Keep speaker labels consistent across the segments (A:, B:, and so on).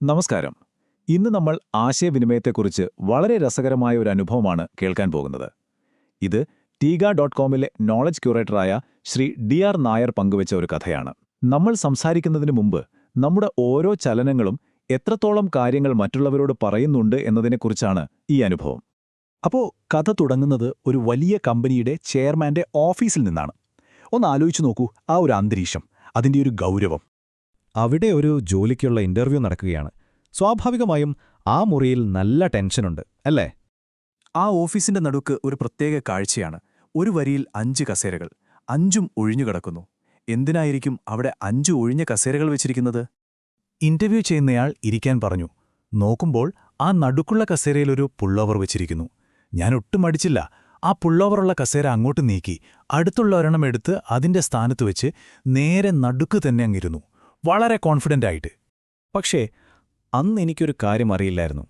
A: നമസ്കാരം. ഇന്ന് നമ്മൾ ആശയവിനിമയത്തെക്കുറിച്ച് വളരെ രസകരമായ ഒരു അനുഭവമാണ് കേൾക്കാൻ പോകുന്നത്. ഇത് ടീഗ.കോമിലെ നോളജ് ക്യൂറേറ്ററായ ശ്രീ ഡി.ആർ. നായർ പങ്കുവച്ച ഒരു കഥയാണ്. നമ്മൾ സംസാരിക്കുന്നതിന് മുമ്പ് നമ്മുടെ ഓരോ ചലനങ്ങളും എത്രത്തോളം കാര്യങ്ങൾ മറ്റുള്ളവരോട് പറയുന്നുണ്ട് എന്നതിനെക്കുറിച്ചാണ് ഈ അനുഭവം.
B: അപ്പോൾ കഥ തുടങ്ങുന്നത് ഒരു വലിയ കമ്പനിയുടെ ചെയർമാന്റെ ഓഫീസിൽ നിന്നാണ്. ഒന്ന് ആലോചിച്ചു നോക്കൂ, ആ ഒരു അന്തരീക്ഷം, അതിൻ്റെ ഒരു ഗൗരവം. അവിടെ ഒരു ജോലിക്കുള്ള ഇന്റർവ്യൂ നടക്കുകയാണ്. സ്വാഭാവികമായും ആ മുറിയിൽ നല്ല ടെൻഷനുണ്ട്, അല്ലേ?
C: ആ ഓഫീസിന്റെ നടുക്ക് ഒരു പ്രത്യേക കാഴ്ചയാണ്. ഒരു വരിയിൽ 5 കസേരകൾ, 5ഉം ഒഴിഞ്ഞുകിടക്കുന്നു. എന്തിനായിരിക്കും അവിടെ 5 ഒഴിഞ്ഞ കസേരകൾ വെച്ചിരിക്കുന്നത്? ഇന്റർവ്യൂ ചെയ്യുന്നയാൾ ഇരിക്കാൻ പറഞ്ഞു. നോക്കുമ്പോൾ ആ നടുക്കുള്ള കസേരയിലൊരു പുള്ളോവർ വെച്ചിരിക്കുന്നു. ഞാൻ ഒട്ടും മടിച്ചില്ല. ആ പുള്ളോവറുള്ള കസേര അങ്ങോട്ട് നീക്കി അടുത്തുള്ള ഒരെണ്ണം എടുത്ത് അതിന്റെ സ്ഥാനത്ത് വെച്ച് നേരെ നടുക്ക് തന്നെ അങ്ങിരുന്നു, വളരെ കോൺഫിഡന്റ് ആയിട്ട്. പക്ഷേ അന്ന് എനിക്കൊരു കാര്യം അറിയില്ലായിരുന്നു.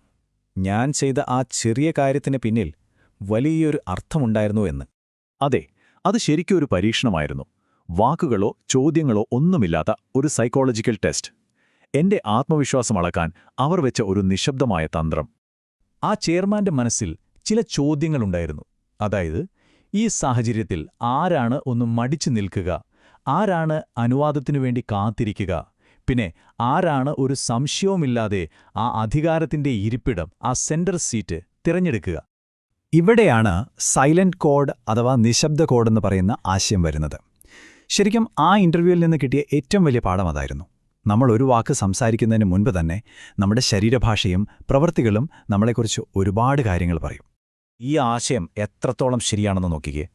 C: ഞാൻ ചെയ്ത ആ ചെറിയ കാര്യത്തിന് പിന്നിൽ വലിയൊരു അർത്ഥമുണ്ടായിരുന്നു എന്ന്.
A: അതെ, അത് ശരിക്കും ഒരു പരീക്ഷണമായിരുന്നു. വാക്കുകളോ ചോദ്യങ്ങളോ ഒന്നുമില്ലാത്ത ഒരു സൈക്കോളജിക്കൽ ടെസ്റ്റ്. എന്റെ ആത്മവിശ്വാസം അളക്കാൻ അവർ വെച്ച ഒരു നിശബ്ദമായ തന്ത്രം.
B: ആ ചെയർമാന്റെ മനസ്സിൽ ചില ചോദ്യങ്ങളുണ്ടായിരുന്നു. അതായത്, ഈ സാഹചര്യത്തിൽ ആരാണ് ഒന്ന് മടിച്ചു നിൽക്കുക, ആരാണ് അനുവാദത്തിനു വേണ്ടി കാത്തിരിക്കുക, പിന്നെ ആരാണ് ഒരു സംശയവുമില്ലാതെ ആ അധികാരത്തിന്റെ ഇരിപ്പിടം, ആ സെന്റർ സീറ്റ് തിരഞ്ഞെടുക്കുക.
C: ഇവിടെയാണ് സൈലന്റ് കോഡ് അഥവാ നിശബ്ദ കോഡെന്ന് പറയുന്ന ആശയം വരുന്നത്. ശരിക്കും ആ ഇന്റർവ്യൂവിൽ നിന്ന് കിട്ടിയ ഏറ്റവും വലിയ പാഠം അതായിരുന്നു. നമ്മൾ ഒരു വാക്ക് സംസാരിക്കുന്നതിന് മുൻപ് തന്നെ നമ്മുടെ ശരീരഭാഷയും പ്രവൃത്തികളും നമ്മളെക്കുറിച്ച് ഒരുപാട് കാര്യങ്ങൾ പറയും.
B: ഈ ആശയം എത്രത്തോളം ശരിയാണെന്ന് നോക്കിക്കേ.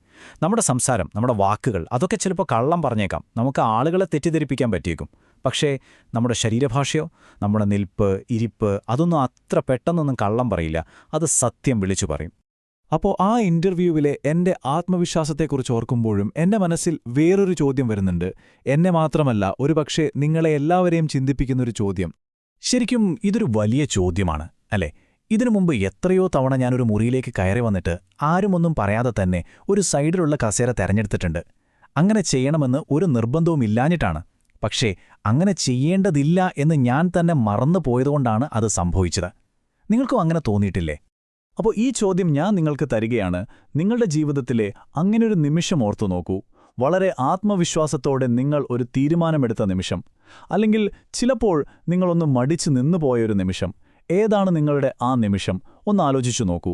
B: നമ്മുടെ സംസാരം, നമ്മുടെ വാക്കുകൾ, അതൊക്കെ ചിലപ്പോൾ കള്ളം പറഞ്ഞേക്കാം, നമുക്ക് ആളുകളെ തെറ്റിദ്ധരിപ്പിക്കാൻ പറ്റിയേക്കും. പക്ഷേ നമ്മുടെ ശരീരഭാഷയോ, നമ്മുടെ നിൽപ്പ്, ഇരിപ്പ്, അതൊന്നും അത്ര പെട്ടെന്നൊന്നും കള്ളം പറയില്ല. അത് സത്യം വിളിച്ചു പറയും.
C: അപ്പോൾ ആ ഇന്റർവ്യൂവിലെ എൻ്റെ ആത്മവിശ്വാസത്തെക്കുറിച്ച് ഓർക്കുമ്പോഴും എൻ്റെ മനസ്സിൽ വേറൊരു ചോദ്യം വരുന്നുണ്ട്. എന്നെ മാത്രമല്ല, ഒരുപക്ഷെ നിങ്ങളെ എല്ലാവരെയും ചിന്തിപ്പിക്കുന്നൊരു ചോദ്യം. ശരിക്കും ഇതൊരു വലിയ ചോദ്യമാണ്, അല്ലേ? ഇതിനു മുമ്പ് എത്രയോ തവണ ഞാനൊരു മുറിയിലേക്ക് കയറി വന്നിട്ട് ആരുമൊന്നും പറയാതെ തന്നെ ഒരു സൈഡിലുള്ള കസേര തെരഞ്ഞെടുത്തിട്ടുണ്ട്. അങ്ങനെ ചെയ്യണമെന്ന് ഒരു നിർബന്ധവും ഇല്ലാഞ്ഞിട്ടാണ്. പക്ഷേ അങ്ങനെ ചെയ്യേണ്ടതില്ല എന്ന് ഞാൻ തന്നെ മറന്നു പോയതുകൊണ്ടാണ് അത് സംഭവിച്ചത്. നിങ്ങൾക്കും അങ്ങനെ തോന്നിയിട്ടില്ലേ?
A: അപ്പോൾ ഈ ചോദ്യം ഞാൻ നിങ്ങൾക്ക് തരികയാണ്. നിങ്ങളുടെ ജീവിതത്തിലെ അങ്ങനൊരു നിമിഷം ഓർത്തു നോക്കൂ. വളരെ ആത്മവിശ്വാസത്തോടെ നിങ്ങൾ ഒരു തീരുമാനമെടുത്ത നിമിഷം, അല്ലെങ്കിൽ ചിലപ്പോൾ നിങ്ങളൊന്ന് മടിച്ചു നിന്നുപോയൊരു നിമിഷം. ഏതാണ് നിങ്ങളുടെ ആ നിമിഷം? ഒന്ന് ആലോചിച്ചു നോക്കൂ.